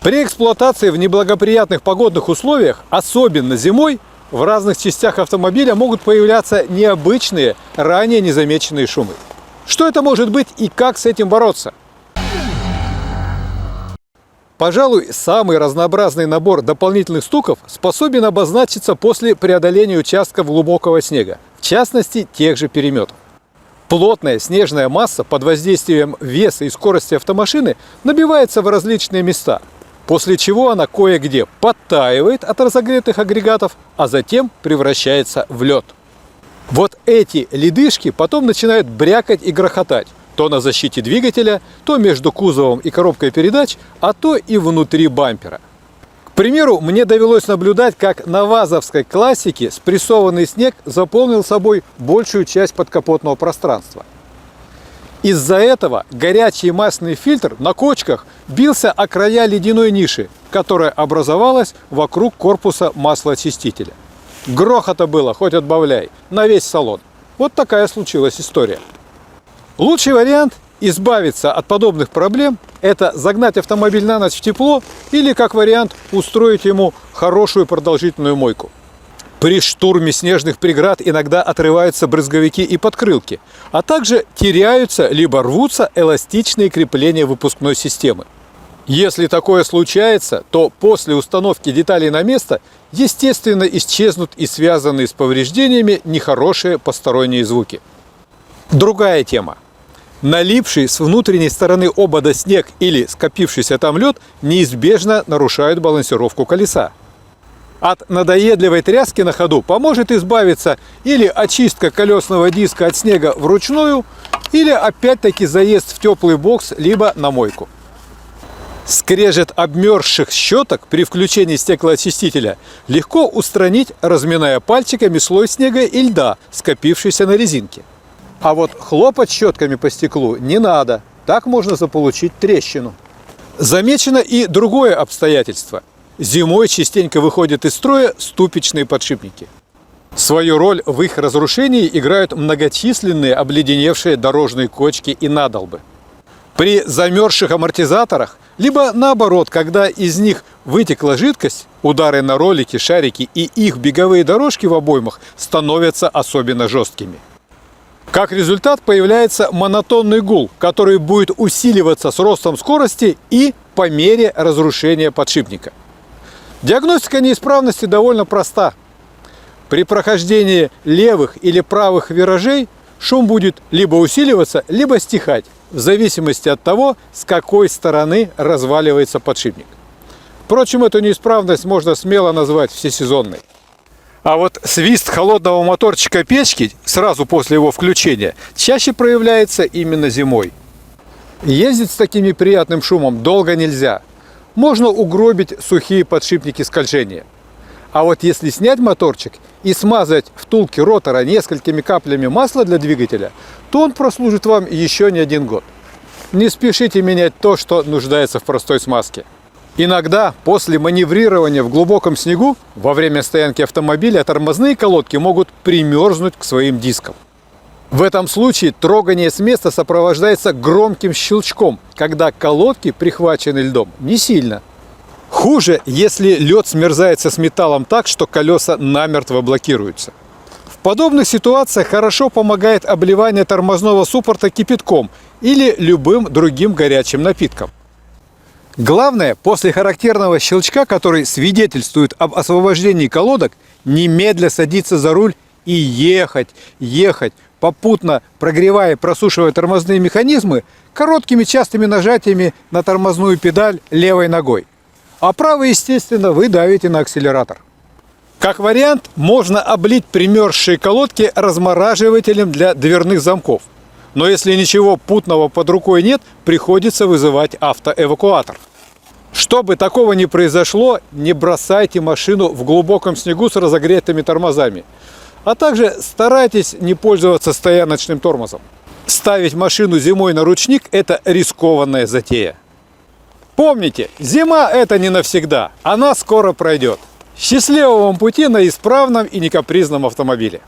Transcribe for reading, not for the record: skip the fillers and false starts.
При эксплуатации в неблагоприятных погодных условиях, особенно зимой, в разных частях автомобиля могут появляться необычные, ранее незамеченные шумы. Что это может быть и как с этим бороться? Пожалуй, самый разнообразный набор дополнительных стуков способен обозначиться после преодоления участков глубокого снега, в частности, тех же переметов. Плотная снежная масса под воздействием веса и скорости автомашины набивается в различные места, после чего она кое-где подтаивает от разогретых агрегатов, а затем превращается в лед. Вот эти ледышки потом начинают брякать и грохотать, то на защите двигателя, то между кузовом и коробкой передач, а то и внутри бампера. К примеру, мне довелось наблюдать, как на ВАЗовской классике спрессованный снег заполнил собой большую часть подкапотного пространства. Из-за этого горячий масляный фильтр на кочках бился о края ледяной ниши, которая образовалась вокруг корпуса маслоочистителя. Грохота было хоть отбавляй, на весь салон. Вот такая случилась история. Лучший вариант избавиться от подобных проблем – это загнать автомобиль на ночь в тепло или, как вариант, устроить ему хорошую продолжительную мойку. При штурме снежных преград иногда отрываются брызговики и подкрылки, а также теряются либо рвутся эластичные крепления выпускной системы. Если такое случается, то после установки деталей на место, естественно, исчезнут и связанные с повреждениями нехорошие посторонние звуки. Другая тема. Налипший с внутренней стороны обода снег или скопившийся там лед неизбежно нарушают балансировку колеса. От надоедливой тряски на ходу поможет избавиться или очистка колесного диска от снега вручную, или опять-таки заезд в теплый бокс, либо на мойку. Скрежет обмерзших щеток при включении стеклоочистителя легко устранить, разминая пальчиками слой снега и льда, скопившийся на резинке. А вот хлопать щетками по стеклу не надо, так можно заполучить трещину. Замечено и другое обстоятельство. Зимой частенько выходят из строя ступичные подшипники. Свою роль в их разрушении играют многочисленные обледеневшие дорожные кочки и надолбы. При замерзших амортизаторах, либо наоборот, когда из них вытекла жидкость, удары на ролики, шарики и их беговые дорожки в обоймах становятся особенно жесткими. Как результат появляется монотонный гул, который будет усиливаться с ростом скорости и по мере разрушения подшипника. Диагностика неисправности довольно проста. При прохождении левых или правых виражей шум будет либо усиливаться, либо стихать, в зависимости от того, с какой стороны разваливается подшипник. Впрочем, эту неисправность можно смело назвать всесезонной. А вот свист холодного моторчика печки сразу после его включения чаще проявляется именно зимой. Ездить с таким неприятным шумом долго нельзя. Можно угробить сухие подшипники скольжения. А вот если снять моторчик и смазать втулки ротора несколькими каплями масла для двигателя, то он прослужит вам еще не один год. Не спешите менять то, что нуждается в простой смазке. Иногда после маневрирования в глубоком снегу во время стоянки автомобиля тормозные колодки могут примерзнуть к своим дискам. В этом случае трогание с места сопровождается громким щелчком, когда колодки прихвачены льдом не сильно. Хуже, если лед смерзается с металлом так, что колеса намертво блокируются. В подобных ситуациях хорошо помогает обливание тормозного суппорта кипятком или любым другим горячим напитком. Главное, после характерного щелчка, который свидетельствует об освобождении колодок, немедля садиться за руль и ехать, попутно прогревая и просушивая тормозные механизмы короткими частыми нажатиями на тормозную педаль левой ногой. А правой, естественно, вы давите на акселератор. Как вариант, можно облить примерзшие колодки размораживателем для дверных замков. Но если ничего путного под рукой нет, приходится вызывать автоэвакуатор. Чтобы такого не произошло, не бросайте машину в глубоком снегу с разогретыми тормозами. А также старайтесь не пользоваться стояночным тормозом. Ставить машину зимой на ручник – это рискованная затея. Помните, зима – это не навсегда, она скоро пройдет. Счастливого вам пути на исправном и некапризном автомобиле!